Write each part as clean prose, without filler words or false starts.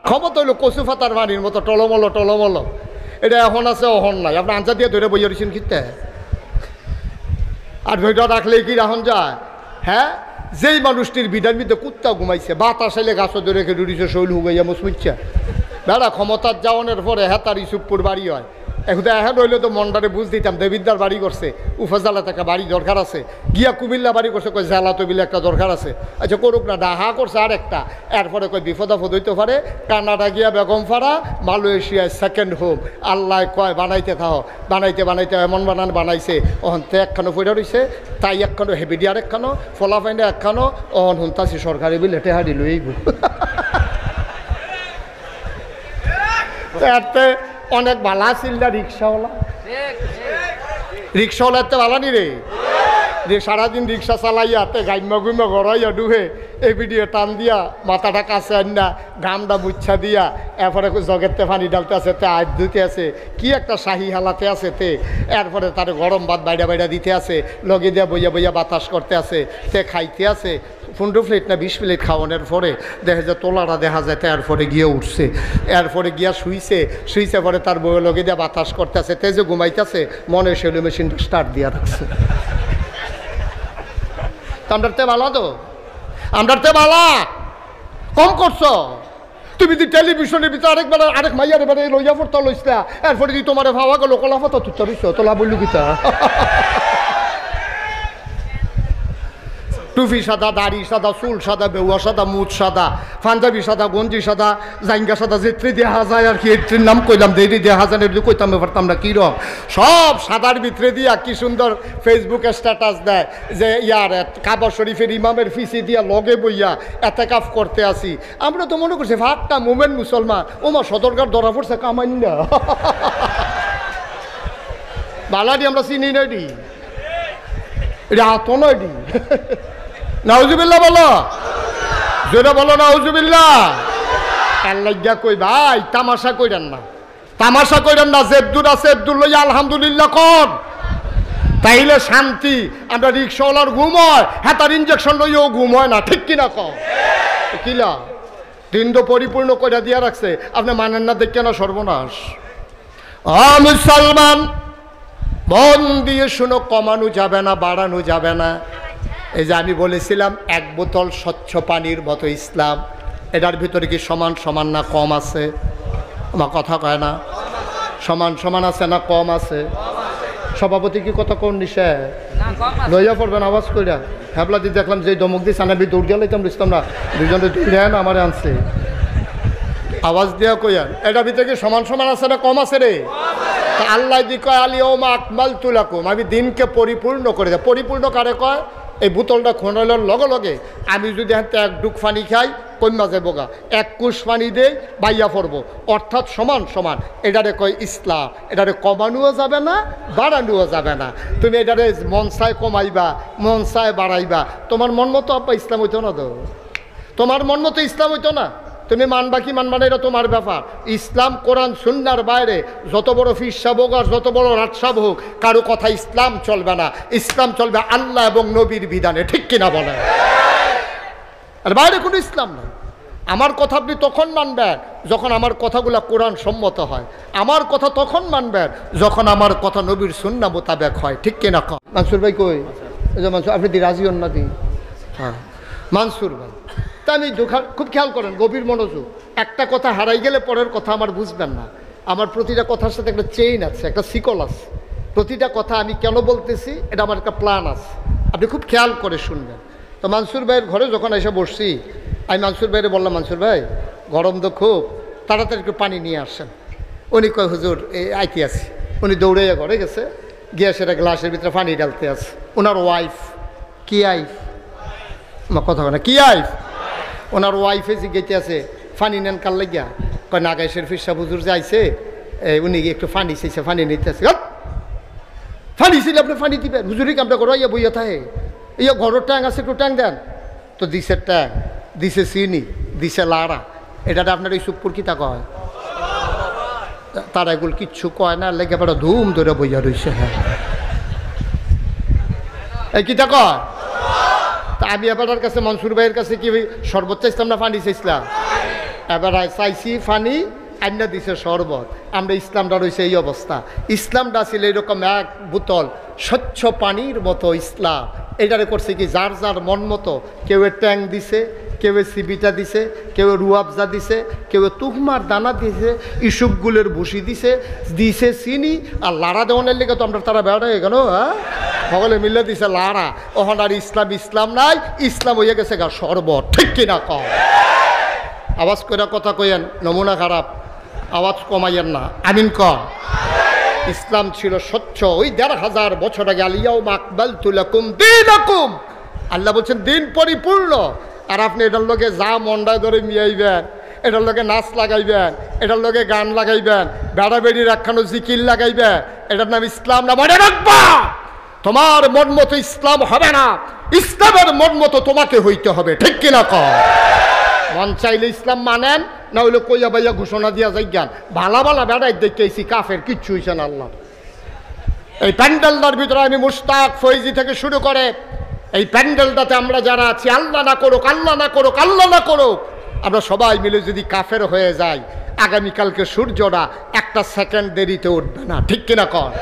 ক্ষমতা হইলো কচু ফাতার পানির মতো টলমলো টলমলো। এটা এখন আছে অহন নাই। আপনি আঞ্চা দিয়ে ধরে বইয়া রয়েছেন কিনতে আর ধৈর্য রাখলে কি রাখন যায়? হ্যাঁ, যেই মানুষটির বিধান মধ্যে কুত্তা ঘুমাইছে, বাতাস এলে গাছও ধরে রেখে ডুড়িছে, শৈল হুগাইয়া মুসমিচ্ছা বেড়া ক্ষমতার যাওয়ানোর পরে হ্যাঁ তার ইসুপুর বাড়ি হয়। এখন এখন হইলে তো মনটারে বুঝ দিতাম দেবিদ্দার বাড়ি করছে, উপজেলাতে একটা বাড়ি দরকার আছে, গিয়া কুমিল্লা বাড়ি করছে, কই জেলা তবিলে একটা দরকার আছে। আচ্ছা করুক না, ডাহা করছে আর একটা, এরপরে কই বিপদ আপদ হইতে পারে। কানাডা গিয়া বেগমপাড়া, মালয়েশিয়ায় সেকেন্ড হোম। আল্লাহ কয় বানাইতে থাও, বানাইতে বানাইতে এমন বানাইছে অহন তে একখানো পয়সা রয়েছে, তাই একখানো হেভিডিয়ার একখানো, ফলাফাইনে একখানো, অহন হুনতাছি সরকারি বিল হেঁটে হাঁড়ি লইব। অনেক বালা ছিল না রিক্সাওয়ালা, রিক্সাওয়ালা এত বালানি রে, সারাদিন রিক্সা চালাইয়া গাইমা গুইমা গড়াইয়া ডুহে এই ভিডিও টান দিয়া মাথাটা কাছে আন্না গামটা মুচ্ছা দিয়া এরপরে জগেতে পানি ডালতে আছে, তে আজ ধুতে আছে, কি একটা শাহি হালাতে আছে তে, এরপরে তার গরম ভাত বাইডা বাইডা দিতে আছে, লগে দিয়া বইয়া বইয়া বাতাস করতে আছে, তে খাইতে আছে। 15 প্লেট না 20 প্লেট খাওয়ানোর পরে দেখা যায় তোলাটা দেখা যায়, এরপরে গিয়ে উঠছে, এরপরে গিয়া শুইছে পরে তার বইয়ের লগে দিয়ে বাতাস করতে আছে, তে যে ঘুমাইতেছে মনে সেলু মেশিনটা স্টার্ট দিয়া রাখছে। আমরাতে বালা তো, আমরাতে বালা কম করছো তুমি। যদি টেলিভিশনের ভিতরে আরেক মাইয়ার এবারে লইয়া পড়তে লইসলা, এরপরে যদি তোমার ভাবা গেল কলাফা তুই রইছ তোলা বললু কিতা। টুপি সাদা, দাড়ি সাদা, চুল সাদা, বেউয়া সাদা, মুখ সাদা, পাঞ্জাবি সাদা, গঞ্জি সাদা, জাইঙ্গা সাদা, যেত্রি দেখা যায় আর কি, এত্রির নাম কইলাম, দেরি দেখা যায় না কইতাম ব্যাপারটা আমরা কীরকম সব সাদার ভিতরে দিয়া কি সুন্দর ফেসবুকে স্ট্যাটাস দেয় যে ইয়ার কাবা শরীফের ইমামের ফিসি দিয়া লগে বইয়া এতেকাফ করতে আসি। আমরা তো মনে করছি ভাগটা মোমেন মুসলমান, ওমা সদরকার ধরা পড়ছে কামাই না বালাডি আমরা চিনি নাইডি, এটা হাত নয়ডি। নাউজুবিল্লাহ বলো, জোরে বলো নাউজুবিল্লাহ। আল্লাহ কই ভাই তামাশা কইরেন না, তামাশা কইরেন না, জেবদুর আছে এবদুল লইয়া আলহামদুলিল্লাহ কর, তাইলে শান্তি। আমরা রিক্সাওয়ালার ঘুম হয়, হ্যাঁ তার ইঞ্জেকশন লইয়াও ঘুম হয় না, ঠিক কিনা কও কিলা? দিন তো পরিপূর্ণ করে দিয়া রাখছে, আপনি মানেন না দেখে না সর্বনাশ। মুসলমান মন দিয়ে শুনো, কমানো যাবে না, বাড়ানো যাবে না। এই যে আমি বলেছিলাম 1 বোতল স্বচ্ছ পানির মতো ইসলাম, এটার ভিতরে কি সমান সমান না কম আছে? আমার কথা কয় না, সমান সমান আছে না কম আছে? সভাপতি কি কথা কোন নিশে লইয়া পড়বেন আওয়াজ কইরা? হ্যাবলা দিয়ে দেখলাম যে দমক দিয়ে সানাবি দৌড় দিয়ে লাইতাম বুঝতাম না, দুজনে দেন আমার আনছে আওয়াজ দিয়া কইয়ান, এটার ভিতরে কি সমান সমান আছে না কম আছে রে? আল্লাহ দি কয় আলিয়াউমা আকমালতু লাকুম, আমি দিনকে পরিপূর্ণ করে দেয়। পরিপূর্ণ কারে কয়? এই বোতলটা খোনানোর লগে লগে আমি যদি হাতে 1 ডুক পানি খাই কইমা যাবো গা, 1 কুশ পানি দেই বাইয়া পড়বো, অর্থাৎ সমান সমান। এটারে কয় ইসলাম, এটারে কমানোও যাবে না, বাড়ানোও যাবে না। তুমি এটারে মন চায় কমাইবা, মন চায় বাড়াইবা, তোমার মন মতো আপা ইসলাম হইতো না তো, তোমার মন মতো ইসলাম হইতো না। তুমি মানবা কি মানবা না এটা তোমার ব্যাপার। ইসলাম কোরআন সুন্নাহর বাইরে যত বড় ফির সাহেব হোক আর যত বড় রাত সাহেব হোক, কারো কথা ইসলাম চলবে না। ইসলাম চলবে আল্লাহ এবং নবীর বিধানে, ঠিক কিনা বলে? আর বাইরে কোনো ইসলাম নাই। আমার কথা আপনি তখন মানবেন যখন আমার কথাগুলো কোরআন সম্মত হয়, আমার কথা তখন মানবেন যখন আমার কথা নবীর সুন্নাহ মোতাবেক হয়, ঠিক কিনা? মানসুর ভাই কই? মানসুর আপনি দি রাজি হন না দি? হ্যাঁ মানসুর ভাই, তা আমি খুব খেয়াল করেন, গভীর মনোযোগ। একটা কথা হারাই গেলে পরের কথা আমার বুঝবেন না। আমার প্রতিটা কথার সাথে একটা চেইন আছে, একটা শিকল আছে। প্রতিটা কথা আমি কেন বলতেছি এটা আমার একটা প্ল্যান আছে, আপনি খুব খেয়াল করে শুনবেন। তো মানসুর ভাইয়ের ঘরে যখন এসে বসছি, আমি মানসুর ভাইয়ের বললাম, মানসুর ভাই গরম তো খুব, তাড়াতাড়ি একটু পানি নিয়ে আসেন। উনি কয় হুজুর এই আইতে আছি। উনি দৌড়াইয়া ঘরে গেছে, গিয়ে সেটা গ্লাসের ভিতরে পানি ডালতে আছে। ওনার ওয়াইফ, কি আইফ আমার কথা না, কি আইফ, ওনার ওয়াইফে জিজ্ঞেতে আছে ফানি নেন কাল লাগিয়া? কয় নাগাইশের ফিরসা হুজুর যে আইছে, উনি একটু ফানি চাইছে, ফানি নিতে আছে। ফানি ছিল আপনি ফানি দিবেন, হুজুরিকে আপনার ঘর ইয়া বইয়া থাকে, ইয়া ঘরের ট্যাং আছে একটু ট্যাং দেন তো। দিছে ট্যাং, দিছে চিনি, দিছে লাড়া, এটাতে আপনার এই সুপুর কিতা কয়? তারা এগুলো কিচ্ছু কয় না, লেগে পড়া ধুম ধরে বইয়া রয়েছে। হ্যাঁ এই কিতা কয়? তা আমি এবার কাছে মনসুর ভাইয়ের কাছে কি সর্বোচ্চ ইসলাম না পানি চাইছিলাম? এবার চাইছি ফানি আইনা দিছে শরবত। আমরা ইসলামটা রয়েছে এই অবস্থা। ইসলামটা ছিল এরকম এক বোতল স্বচ্ছ পানির মতো ইসলাম। এটারে করছে কি যার যার মন মতো, কেউ ট্যাং দিছে, কেউ সিবিটা দিছে, কেউ রুয়াবজা দিছে, কেউ তুহমার দানা দিছে, ইসুপগুলের ভুসি দিছে, দিছে চিনি। আর লাড়া দেওয়ানের লেগে তো আমরা তারা বেড়া হয়ে গেল, হ্যাঁ সকলে মিলে দিছে লাড়া। ওখান আর ইসলাম ইসলাম নাই, ইসলাম হয়ে গেছে গা শরবত। ঠিক কিনা কম? আওয়াজ করে কথা কইয়েন, নমুনা খারাপ, আওয়াজ কমাইয়েন না, আমিন কম। ইসলাম ছিল স্বচ্ছ। ওই ১৫০০ বছর আগে আলিয়াও আকবালতু লাকুম দীনাকুম, আল্লাহ বলছেন দিন পরিপূর্ণ। আর আপনি এটার লগে যা মন্ডায় ধরে মিয়াইবেন, এটার লগে নাচ লাগাইবেন, এটার লগে গান লাগাইবেন, বেড়া বেড়ির একখানো জিকির লাগাইবেন, এটার নাম ইসলাম না। মনে রাখবা, তোমার মন মতো ইসলাম হবে না, ইসলামের মন মতো তোমাকে হইতে হবে। ঠিক কিনা কম? মন চাইলে ইসলাম মানেন, না হইলে কইয়া বাইয়া ঘোষণা দিয়া যাই জ্ঞান ভালা ভালা বেড়াই দেখেছি কাফের কিচ্ছু হইছে না। আল্লাহ এই প্যান্ডেলটার ভিতরে আমি মুশতাক ফৈজি থেকে শুরু করে এই প্যান্ডেলটাতে আমরা যারা আছি, আল্লাহ না করুক, আল্লাহ না করুক, আল্লাহ না করুক, আমরা সবাই মিলে যদি কাফের হয়ে যাই, আগামীকালকে সূর্যটা একটা সেকেন্ড দেরিতে উঠবে না। ঠিক কিনা কর?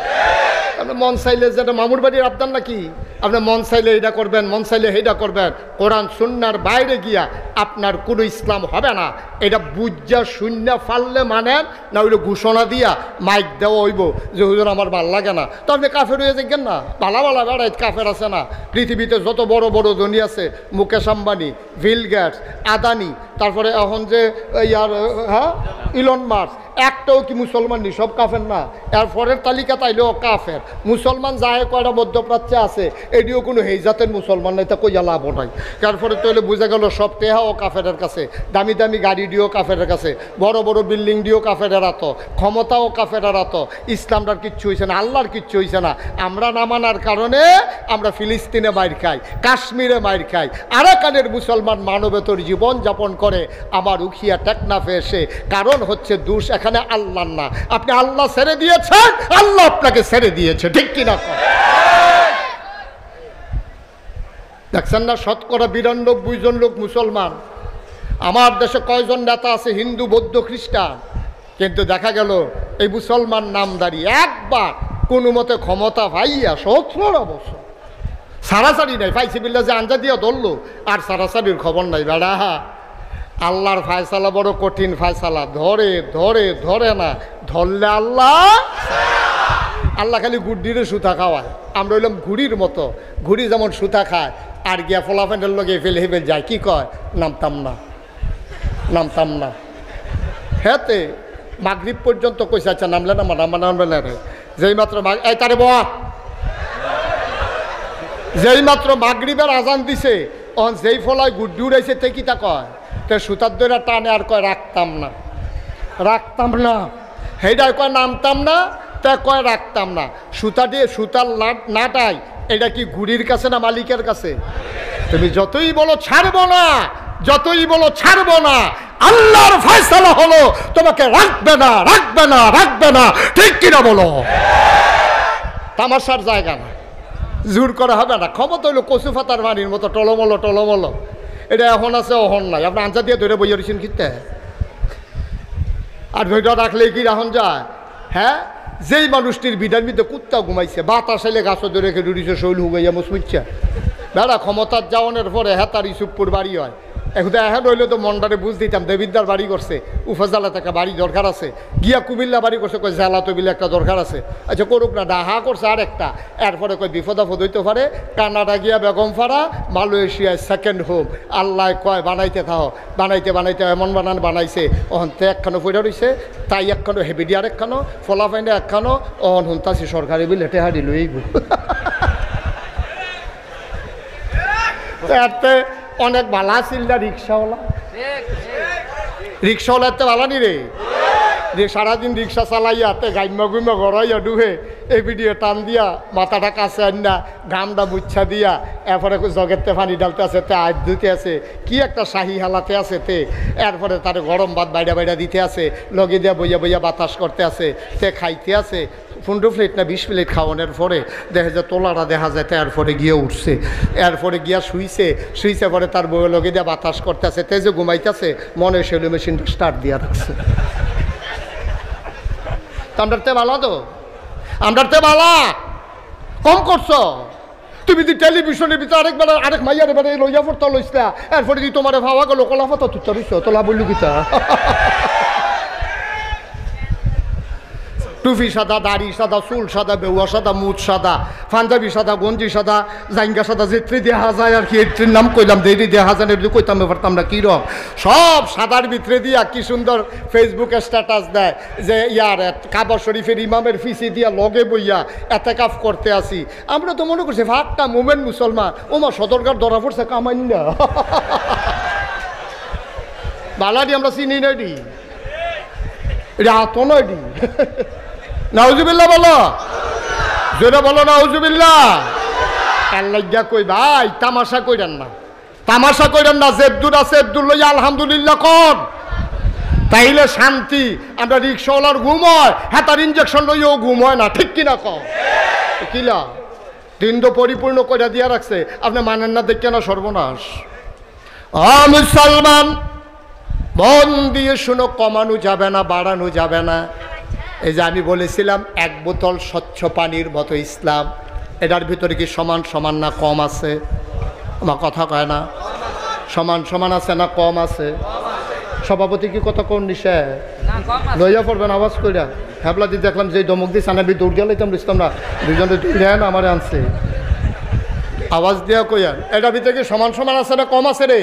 আপনার মন চাইলে যেটা মামুর বাড়ির আবদান নাকি, আপনার মন চাইলে এটা করবেন, মন চাইলে সেইটা করবেন। কোরআন সুন্নার বাইরে গিয়া আপনার কোনো ইসলাম হবে না। এটা বুঝা শূন্য ফাললে মানেন, না হইলে ঘোষণা দিয়া মাইক দেওয়া হইব যে হুজুর আমার ভাল লাগে না, তো আপনি কাফের হয়ে যাবেন না। ভালা ভালা বেড়াই কাফের আছে না পৃথিবীতে, যত বড় বড় ধনী আছে, মুকেশ আম্বানি, বিল গেটস, আদানি, তারপরে এখন যে ইয়ার হ্যাঁ ইলন মাস্ক, একটাও কি মুসলমান নি? সব কাফের না? এর পরের তালিকা তাইলেও কাফের। মুসলমান যায় কয়টা মধ্যপ্রাচ্যে আছে, এটিও কোনো হেই জাতের মুসলমান নাই, তা কইয়া লাভ নাই। তারপরে তাহলে বোঝা গেল সব টেহাও কাফেরের কাছে, দামি দামি গাড়ি দিয়েও কাফেরের কাছে, বড় বড় বিল্ডিং দিয়েও কাফেরের আত, ক্ষমতাও কাফেরের আত। ইসলামটার কিচ্ছু হয়েছে না, আল্লাহর কিচ্ছু হয়েছে না। আমরা না মানার কারণে আমরা ফিলিস্তিনে মাইর খাই, কাশ্মীরে মাইর খাই, আরাকানের মুসলমান মানবেতর জীবন যাপন করে আমার উখিয়া টেকনাফে এসে। কারণ হচ্ছে দোষ এখানে আল্লাহ না, আপনি আল্লাহ ছেড়ে দিয়েছেন, আল্লাহ আপনাকে ছেড়ে দিয়েছে। ঠিক কিনা? দেখছেন না, ৯২ জন লোক মুসলমান। আমার দেশে কয়জন নেতা আছে হিন্দু, বৌদ্ধ, খ্রিস্টান, কিন্তু দেখা গেল এই মুসলমান নামদারি একবার কোনো মতে ক্ষমতা পাইয়া ১৭ বছর সারাসারি নাই, ফাইসি বিল্লা যে আঞ্জা দিয়া ধরলো, আর সারাসারির খবর নাই। বেড়া আল্লাহর ফায়সালা বড় কঠিন ফায়সালা, ধরে ধরে ধরে না, ধরলে আল্লাহ আল্লাহ খালি গুড্ডিরে সুতা খাওয়ায়। আমরা হইলাম ঘুড়ির মতো, ঘুড়ি যেমন সুতা খায়, আর গিয়া ফলাফেন্ডের লগে ফেলে হেফেল যায়, কি কয়? নামতাম না, নামতাম না। হেতে মাগরিব পর্যন্ত কইছে, আচ্ছা নামলে না নামবে না রে। যেই মাত্র এই তারে বাবা, যেই মাত্র মাগরিবের আজান দিছে, যেই ফলায় গুড্ডি উড়াইছে তে কিতা কয়? তে সুতার দইরা টানে আর কয় রাখতাম না, রাখতাম না। সেইটাই কয় নামতাম না, তা কয় রাখতাম না। সুতা দিয়ে সুতার নাটাই, এটা কি ঘুড়ির কাছে না মালিকের কাছে? তুমি যতই বলো ছাড়বো না, যতই বলো ছাড়বো না, আল্লাহর ফয়সালা হলো তোমাকে রাখবে না, রাখবে না, রাখবে না। ঠিক কিনা বলো? তামাশার জায়গা না, জোর করা হবে না। ক্ষমতা হইলো কচু ফাতার মানির মতো টলমলো টলমলো। এটা এখন আছে, অহন নাই। আপনি আঞ্চা দিয়ে ধরে বইয়া রয়েছেন কিতে, আর ধৈর্য রাখলে কি রাহন যায়? হ্যাঁ, যেই মানুষটির বিধান মধ্যে কুত্তা ঘুমাইছে, বাতাস এলে গাছও ধরে রেখে ডুড়িছে, শৈল হুগাইয়া মুসমিচ্ছে বেড়া ক্ষমতার যাওয়ানোর পরে হ্যাঁ তার ইসুপুর বাড়ি হয়। এখন এখন হইলে তো মনটারে বুঝ দিতাম, দেবিদ্দার বাড়ি করছে, উফাজালা একটা বাড়ি দরকার আছে, গিয়া কুমিল্লা বাড়ি করছে, কয় জেলা তবিলে একটা দরকার আছে। আচ্ছা করুক না, ডাহা করছে আর একটা, এরপরে কয় বিপদ আপদ হইতে পারে। কানাডা গিয়া বেগমপাড়া, মালয়েশিয়ায় সেকেন্ড হোম। আল্লাহ কয় বানাইতে থাও, বানাইতে বানাইতে এমন বানাইছে, অহন তে একখানো পয়সা রয়েছে, তাই একখানো হেভিডি আর একখানো, ফলাফাইনে একখানো, অহন হুনতাছি সরকারি বিল হেঁটে হাঁড়ি লইব। অনেক ভালা ছিল না রিক্সাওয়ালা, রিক্সাওয়ালা এত ভালো নি রে। যে সারাদিন রিক্সা চালাইয়া তে গাইমা গুইমা গড়াইয়া ডুহে এই ভিডিও টান দিয়া মাথাটা কাছে আন্না ঘামটা মুচ্ছা দিয়া এরপরে জগেরতে পানি ডালতে আছে তে আজ ধুতে আছে কি একটা শাহি হালাতে আছে তে এরপরে তার গরম ভাত বাইডা বাইডা দিতে আছে লগে দিয়া বইয়া বইয়া বাতাস করতে আছে তে খাইতে আছে 15 প্লেট না 20 প্লেট খাওয়ানোর পরে দেখা যায় তোলাটা দেখা যায় এরপরে গিয়ে উঠছে এরপরে গিয়া শুইছে পরে তার বইয়ের লগে দিয়ে বাতাস করতে আছে তে যে ঘুমাইতেছে মনে সেলু মেশিনটা স্টার্ট দিয়া রাখছে। আমরাতে ভালো তো আমরাতে ভালো কম করছো তুমি যদি টেলিভিশনের ভিতরে আরেক মাইয়ার এবারে লইয়া পড়তে লইসলা এরপরে যদি তোমার ভাবা গেল কলাফা তুই রইছো তোলা বললু গীতা টুপি সাদা দাড়ি সাদা চুল সাদা বেউয়া সাদা মুখ সাদা পাঞ্জাবি সাদা গঞ্জি সাদা জাইঙ্গা সাদা যেত্রি দেখা যায় আর কি এত্রির নাম কইলাম দেরি দেখা যায় না কইতাম ব্যাপারটা আমরা কীরকম সব সাদার ভিতরে দিয়া কি সুন্দর ফেসবুকে স্ট্যাটাস দেয় যে ইয়ার কাবা শরীফের ইমামের ফিসি দিয়া লগে বইয়া এতেকাফ করতে আসি। আমরা তো মনে করছি ভাগটা মোমেন মুসলমান ওমা সদরকার ধরা পড়ছে কামাই না বালাডি আমরা চিনি নাইডি এটা হাত নয়ডি নাউজুবিল্লাহ বলো জোরে বলো নাউজুবিল্লাহ। আল্লাহ কই ভাই তামাশা কইরেন না তামাশা কইরেন না জেবদুর আছে আব্দুল লইয়া আলহামদুলিল্লাহ কোন তাইলে শান্তি। আমরা রিক্সাওয়ালার ঘুম হয় হ্যাঁ তার ইঞ্জেকশন লইয়াও ঘুম হয় না ঠিক কিনা কও কিলা দিন তো পরিপূর্ণ করে দিয়া রাখছে আপনি মানেন না দেখে না সর্বনাশ। মুসলমান মন দিয়ে শুনো কমানো যাবে না বাড়ানো যাবে না। এই যে আমি বলেছিলাম এক বোতল স্বচ্ছ পানির মতো ইসলাম এটার ভিতরে কি সমান সমান না কম আছে? আমার কথা কয় না সমান সমান আছে না কম আছে? সভাপতি কি কথা কোন নিশে লইয়া পড়বেন আওয়াজ কইরা হ্যাবলা দিয়ে দেখলাম যে দমক দিয়ে সানাবি দৌড় দিয়ে লাইতাম বুঝতাম না দুজনে দেন আমার আনছে আওয়াজ দিয়া কইয়ান এটার ভিতরে কি সমান সমান আছে না কম আছে রে?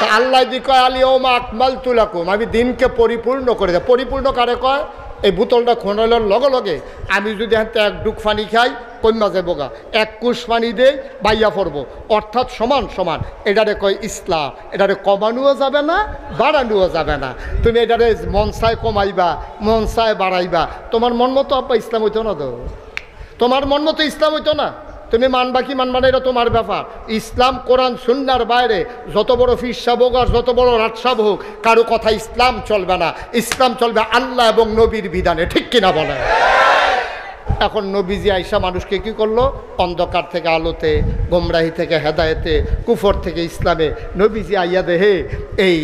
তা আল্লাহ দি কয় আলিয়াউমা আকমালতু লাকুম আমি দিনকে পরিপূর্ণ করে দেয়। পরিপূর্ণ কারে কয়? এই বোতলটা খোনানোর লগে লগে আমি যদি হাতে এক ডুক পানি খাই কন্যা যাবো গা এক কুশ পানি দেই বাইয়া পড়বো অর্থাৎ সমান সমান। এটারে কয় ইসলাম। এটারে কমানোও যাবে না বাড়ানোও যাবে না। তুমি এটারে মন চায় কমাইবা মন চায় বাড়াইবা তোমার মন মতো আপা ইসলাম হইতো না তো তোমার মন মতো ইসলাম হইতো না। তুমি মানবা কি মানবা না এটা তোমার ব্যাপার। ইসলাম কোরআন সুন্নাহর বাইরে যত বড় ফির সাহেব হোক আর যত বড় রাত সাহেব হোক কারো কথা ইসলাম চলবে না। ইসলাম চলবে আল্লাহ এবং নবীর বিধানে ঠিক কিনা বলে। এখন নবীজি আইসা মানুষকে কি করলো? অন্ধকার থেকে আলোতে গোমরাহি থেকে হেদায়েতে কুফর থেকে ইসলামে নবীজি আইয়া দেহে এই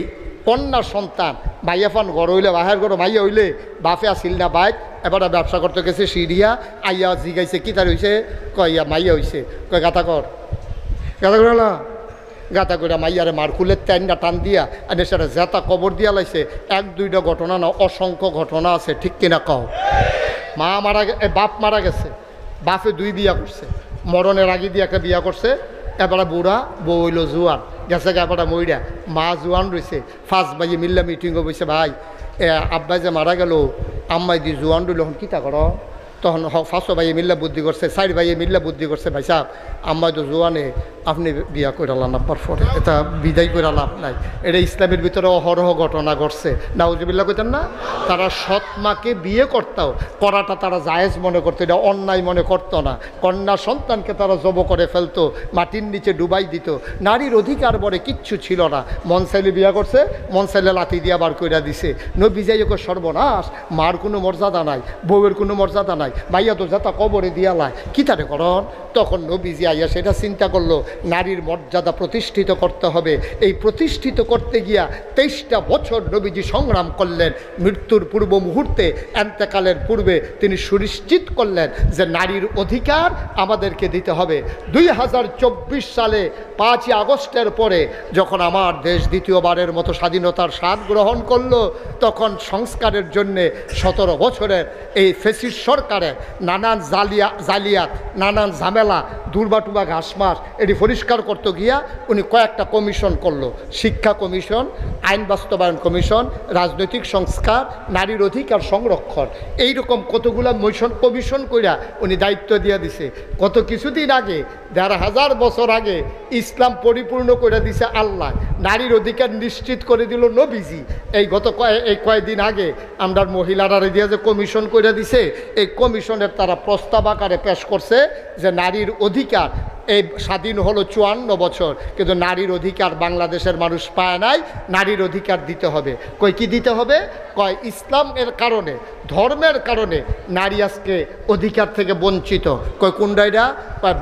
কন্যা সন্তান মাইয়া ফান গড় হইলে বাহের গড় মাইয়া হইলে বাফে আসিল না বাইক এবারে ব্যবসা করতে গেছে সিরিয়া আইয়া জিগাইছে কি তার হইছে কইয়া মাইয়া হইছে কয় গাতা কর না গাতা করে মাইয়ারে মারকুলের টাইনটা টান দিয়া আর সেটা জেতা কবর দিয়া লাইছে। এক দুইটা ঘটনা না অসংখ্য ঘটনা আছে ঠিক কিনা কও। মা মারা বাপ মারা গেছে বাপে 2 বিয়া করছে মরণের আগে দিয়ে একটা বিয়া করছে এবারে বুড়া বউ হইল জোয়ান গেছে এবারে মইরা মা জোয়ান রয়েছে 5 ভাইয়ে মিল্লা মিটিংও বসে ভাই আব্বাই যে মারা গেল আম্মাই দি জোয়ান রইল এখন কী তা করো তখন 5 ভাইয়ে মিল্লা বুদ্ধি করছে 4 ভাইয়ে মিল্লা বুদ্ধি করছে ভাই সাহেব আম্মাই তো জোয়ানে আপনি বিয়া করে লান আব্বার পরে এটা বিদায় করে লাভ নাই। এটা ইসলামের ভিতরে অহরহ ঘটনা ঘটছে নাউজুবিল্লাহ কইতেন না। তারা সৎ মাকে বিয়ে করতাও করাটা তারা জায়েজ মনে করতো এটা অন্যায় মনে করতো না। কন্যা সন্তানকে তারা জব করে ফেলতো মাটির নিচে ডুবাই দিত। নারীর অধিকার বলে কিচ্ছু ছিল না। মন চাইলে বিয়া করছে মন চাইলে লাথি দিয়া বার কইরা দিছে। নবী যাই সর্বনাশ মার কোনো মর্যাদা নাই বউয়ের কোনো মর্যাদা নাই মাইয়া তো যাতা কবরে দিয়া লাই কী তারে করন। তখন নবীজি আইয়া সেটা চিন্তা করলো নারীর মর্যাদা প্রতিষ্ঠিত করতে হবে। এই প্রতিষ্ঠিত করতে গিয়া 23টা বছর নবীজি সংগ্রাম করলেন। মৃত্যুর পূর্ব মুহূর্তে এন্তেকালের পূর্বে তিনি সুনিশ্চিত করলেন যে নারীর অধিকার আমাদেরকে দিতে হবে। 2024 সালে 5ই আগস্টের পরে যখন আমার দেশ দ্বিতীয়বারের মতো স্বাধীনতার স্বাদ গ্রহণ করলো তখন সংস্কারের জন্যে 17 বছরের এই ফ্যাসিস্ট সরকার সহকারে নানান জালিয়াত নানান ঝামেলা দুর্বাটুবা ঘাসমাস এটি পরিষ্কার করতে গিয়া উনি কয়েকটা কমিশন করলো। শিক্ষা কমিশন, আইন বাস্তবায়ন কমিশন, রাজনৈতিক সংস্কার, নারীর অধিকার সংরক্ষণ, এইরকম কতগুলা কমিশন কইরা উনি দায়িত্ব দিয়ে দিছে। কত কিছুদিন আগে ১,৫০০ বছর আগে ইসলাম পরিপূর্ণ করে দিছে আল্লাহ, নারীর অধিকার নিশ্চিত করে দিল নবীজি। এই কয়েকদিন আগে আমরা মহিলারা দিয়ে যে কমিশন করে দিছে, এই কমিশনের তারা প্রস্তাব আকারে পেশ করছে যে নারীর অধিকার এই স্বাধীন হলো ৫৪ বছর, কিন্তু নারীর অধিকার বাংলাদেশের মানুষ পায় নাই, নারীর অধিকার দিতে হবে। কি দিতে হবে? ইসলামের কারণে, ধর্মের কারণে নারী আজকে অধিকার থেকে বঞ্চিত। কুন্ডাইরা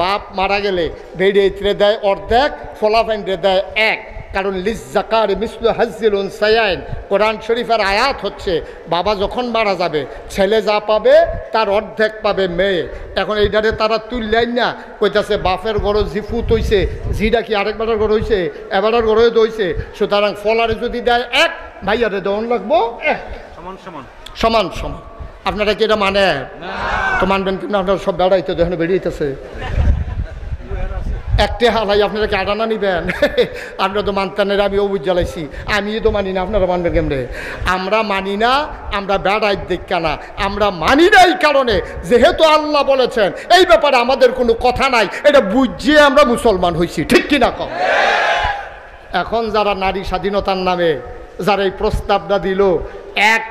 বাপ মারা গেলে বেড়ে ইতরে দেয় অর্ধেক, ফলাফাইনরে দেয় এক। কারণ লিজ জাকার মিসলু হাজ্জিল উনসায়াইন, কোরআন শরীফের আয়াত হচ্ছে বাবা যখন মারা যাবে ছেলে যা পাবে তার অর্ধেক পাবে মেয়ে। এখন এইটারে তারা তুললেন না, কইতাছে বাপের গড় জিফুত হইছে, জিটা কি আরেকবারের গড় হইছে, এবারের গড় হইছে, সুতরাং ফলারে যদি দেয় এক, ভাইয়ারে দেওয়ান লাগবো এক, সমান সমান সমান সমান। আপনারা কি এটা মানে? তো মানবেন কিন্তু আপনারা সব বেড়াইতে দেখেন বেরিয়েছে একটা হালাই, আপনারা কি আডানা নিবেন? আপনারা তো মানতেন, আমি অবুজ জ্বালাইছি, আমি তো মানি না, আপনারা মানবেন কেমনে? আমরা মানি না, আমরা বেড়াই দেখা না, আমরা মানি না এই কারণে যেহেতু আল্লাহ বলেছেন এই ব্যাপারে আমাদের কোনো কথা নাই, এটা বুঝিয়ে আমরা মুসলমান হয়েছি, ঠিক কিনা কম? এখন যারা নারী স্বাধীনতার নামে যারা এই প্রস্তাবটা দিল, এক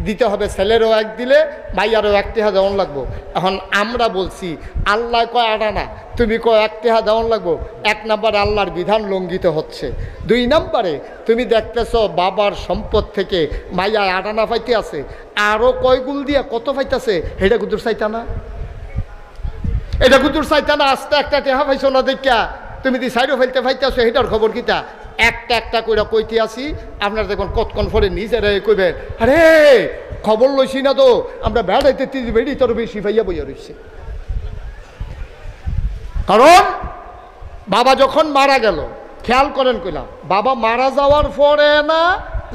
দিতে হবে, ছেলেরও এক দিলে মাইয়ারও ১ টাকা দেওয়ান লাগবো। এখন আমরা বলছি আল্লাহ কয় আডানা, তুমি কয় ১ টাকা দেওয়ান লাগবো। ১ নম্বরে আল্লাহর বিধান লঙ্ঘিত হচ্ছে। ২ নম্বরে তুমি দেখতেছ বাবার সম্পদ থেকে মাইয়া আডানা পাইতে আছে, আরও কয় গুল দিয়া কত পাইতেছে, এটা কুদুর চাইতা না, এটা কুদুর চাইতা না। আস্তে একটা টেহা পাইছো না দেখা তুমি দি সাইডও ফেলতে পাইতেছো, এটার খবর কিতা? একটা একটা কইরা কইতে আসি, আপনারা দেখুন কতক্ষণ পরে নিজেরা কইবেন আরে খবর লইছি না তো, আমরা বেড়াইতে বেড়ি তোর বেশি ভাইয়া বইয়া রয়েছে। কারণ বাবা যখন মারা গেল, খেয়াল করেন কইলাম, বাবা মারা যাওয়ার পরে না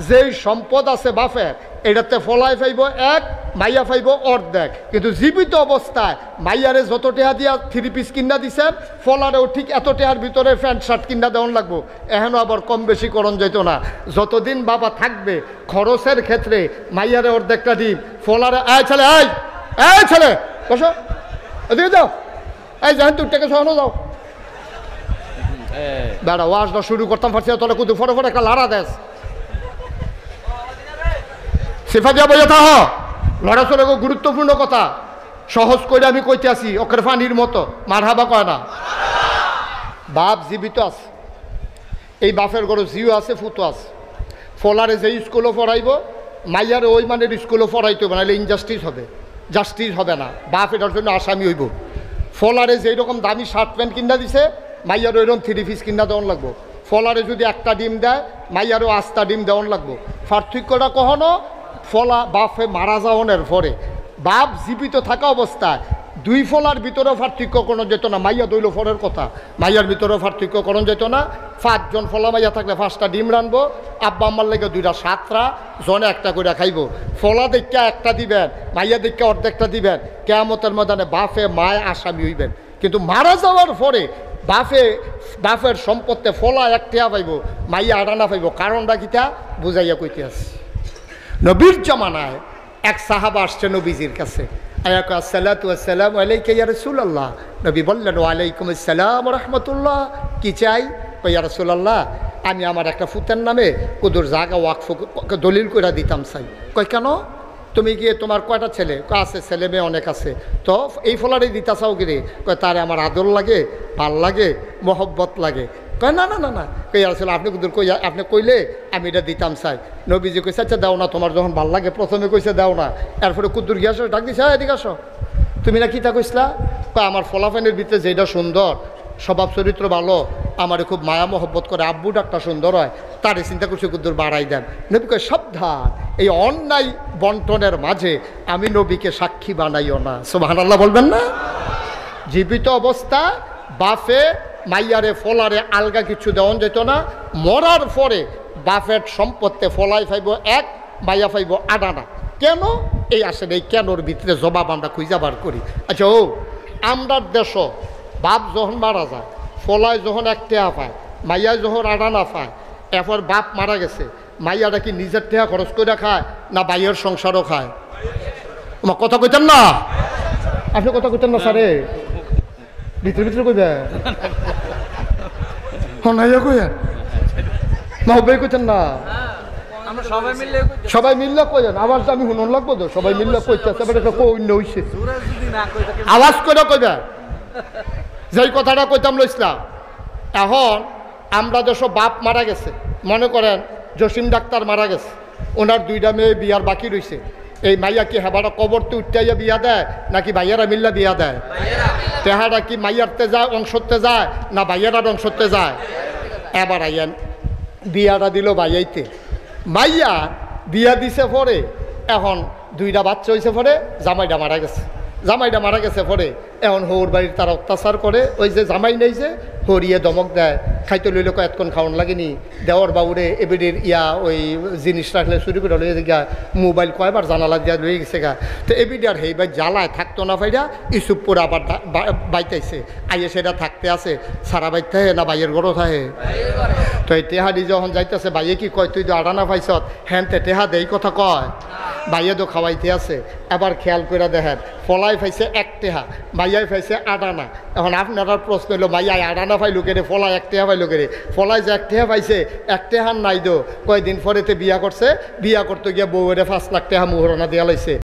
যেই সম্পদ আছে বাপের, এটাতে ফলাই ফাইব এক, মাইয়া ফাইব অর্ধেক। কিন্তু জীবিত অবস্থায় মাইয়ারে যত টেহা দিয়া 3 পিস কিনা দিছেন, ফলারেও ঠিক এত টেহার ভিতরে প্যান্ট শার্ট কিনা দেওয়ান লাগবো। এখনও আবার কম বেশি করণ যেত না। যতদিন বাবা থাকবে খরচের ক্ষেত্রে মাইয়ারে অর্ধেকটা দিন, ফলারে এই ছেলে, এই ছেলে বসো, এদিকে যাও, এই জাহেন তুই টেকে সহানো যাও, বেড়া ওয়াজটা শুরু করতাম পারছি না, তোরা কুদু ফটো ফটো একটা লাড়া দেশ সেফা দিয়া বইয়া থাহ। লড়াচড়া গুরুত্বপূর্ণ কথা সহজ করে আমি কইতে আসি, ওকের ফানির মতো মারহাবা কয় না। বাপ জীবিত আছে, এই বাপের ঘরে জিও আছে, ফুতো আছে। ফলারে যে স্কুলও পড়াইব, মাইয়ারে ওই মানের স্কুলও পড়াইতে হবে, নাহলে ইনজাস্টিস হবে, জাস্টিস হবে না, বাপ এটার জন্য আসামি হইব। ফলারে যেই রকম দামি শার্ট প্যান্ট কিনা দিছে, মাইয়ার ওইরকম 3 পিস কিনা দেওয়ান লাগবো। ফলারে যদি একটা ডিম দেয়, মাইয়ারও 8টা ডিম দেওয়ান লাগবো। পার্থক্যটা কখনো ফলা বাপে মারা যাওয়ানোর পরে, বাপ জীবিত থাকা অবস্থায় 2 ফলার ভিতরেও পার্থক্য কোনো যেত না। মাইয়া দইল ফলের কথা, মাইয়ার ভিতরেও পার্থক্য কোনো যেত না। 5 জন ফলা মাইয়া থাকলে 5টা ডিম রানবো, আব্বা আম্মার লেগে 2টা 7টা, জনে একটা করে খাইব। ফলা দেখা একটা দিবেন, মাইয়া দেখা অর্ধেকটা দিবেন। কেয়ামতের ময়দানে বাপে মায় আসামি হইবেন। কিন্তু মারা যাওয়ার পরে বাপের সম্পত্তি ফলা 1 টাকা পাইব, মাইয়া আডানা পাইব। কারণটা কিতা বুঝাইয়া কইতে আছে। নবীর জমানায় এক সাহাবা আসছে নবীজির কাছে, আসসালাতু ওয়াসসালামু আলাইকা ইয়া রাসূলুল্লাহ। নবী বললেন ওয়ালাইকুম আসসালাম ওয়া রাহমাতুল্লাহ। কি চাই? ইয়া রাসূলুল্লাহ, আমি আমার একটা ফুতের নামে কুদুর জায়গা ওয়াকফ দলিল করে দিতাম চাই। কই কেন? তুমি গিয়ে তোমার কয়টা ছেলে? আছে, ছেলে মেয়ে অনেক আছে, তো এই ফলারই দিতা চাও গিরে? কয় তারে আমার আদর লাগে, ভাল লাগে, মহব্বত লাগে। কয় না না না না, কই আসলে আপনি কুদুর কই, আপনি কইলে আমি এটা দিতাম চাই। নবীজি কইছে আচ্ছা দাও না, তোমার যখন ভাল লাগে। প্রথমে কইছে দাও না, এরপরে কুদুর গিয়ে আসো, ডাক দিছে এদিকে আসো। তুমি না কিতা কইসলা? কয় আমার ফলাফানের ভিতরে যেটা সুন্দর, স্বভাব চরিত্র ভালো, আমার খুব মায়া মহব্বত করে, আব্বু ডাকটা সুন্দর হয়, তারে চিন্তা করছে কুদুর বাড়াই দেন। নবী কয় সাবধান, এই অন্যায় বন্টনের মাঝে আমি নবীকে সাক্ষী বানাইও না। সুবহানাল্লাহ বলবেন না? জীবিত অবস্থা বাপে মাইয়ারে ফলারে আলগা কিছু দেওয়ান যেত না। মরার পরে বাপের সম্পত্তি ফলাই ফাইব 1, মাইয়া ফাইব আডানা। কেন? এই আসেন এই কেনর ভিতরে জবাব আমরা খুঁজা বার করি। আচ্ছা ও আমরা দেশ বাপ যখন মারা যায়, ফলায় যখন এক টেহা পায়, মাইয়ায় যখন আড়া না পায়, এরপর বাপ মারা গেছে, মাইয়াটা কি নিজের টেহা খরচ করে খায় না বাইয়ের সংসারও খায়? আমার কথা কইতেন না, আপনি কথা কইতেন না স্যারে, ভিতরে ভিতরে কইবে হনাইয়া কইয়া মাহবে কইতেন না, সবাই মিললে কইেন। আওয়াজ আমি শুনুন লাগবো তো, সবাই মিললে কইতেছে অন্য হইছে, আওয়াজ করে কইবে যেই কথাটা কইতাম লইছিলাম। এখন আমরা যেসব বাপ মারা গেছে, মনে করেন জসিম ডাক্তার মারা গেছে, ওনার দুইটা মেয়ে বিয়ার বাকি রয়েছে, এই মাইয়া কি হেবাটা কবরতে উঠাইয়া বিয়া দেয় নাকি ভাইয়ারা মিল্লা বিয়া দেয়? তেহারা কি মাইয়ারতে যায় অংশতে যায় না ভাইয়ারার অংশতে যায়? এবার আইয়েন বিয়াটা দিল ভাইয়াইতে, মাইয়া বিয়া দিছে পরে, এখন দুইটা বাচ্চা হয়েছে পরে জামাইটা মারা গেছে, জামাইটা মারা গেছে পরে এখন হৌর বাড়ির তারা অত্যাচার করে, ওই যে জামাই নেই যে হরিয়ে দমক দেয়, খাইতে লইলে কয়েকক্ষণ খাওয়ান লাগেনি, দেওয়ার বাবুরে এবিডির ওই জিনিস রাখলে চুরি করে লইয়ে গা, মোবাইল কয়বার জানালা দিয়া লয়ে গেছে গা, তো এবিডি আর হেইবার জ্বালায় থাকতো না ভাইরা, ইসুপুর আবার বাইতাইছে, আইয়ে সেটা থাকতে আছে, সারা বাইতে না বাইয়ের গড়ো থাকে। তো এই টেহাদি যখন যাইতেছে, বাইয়ে কি কয় তুই তো আড়ানা পাইছত, হ্যান তে টেহা দেই কথা কয়, বাইয়ে তো খাওয়াইতে আছে। এবার খেয়াল করে দেখেন, ফলাই পাইছে এক টেহা, মাইয়াই পাইছে আডানা। এখন আপনার প্রশ্ন হলো মাইয়াই আডানা পাইলো কেড়ে, ফলাই এক টেহা পাইলো কেড়ে? ফলাই যে এক টেহা পাইছে, এক টেহার নাই দো, কয়দিন পরেতে বিয়া করছে, বিয়া করতে গিয়ে বউয়ের 5 লাখ টাকা মোহরণা দেওয়া লাইছে।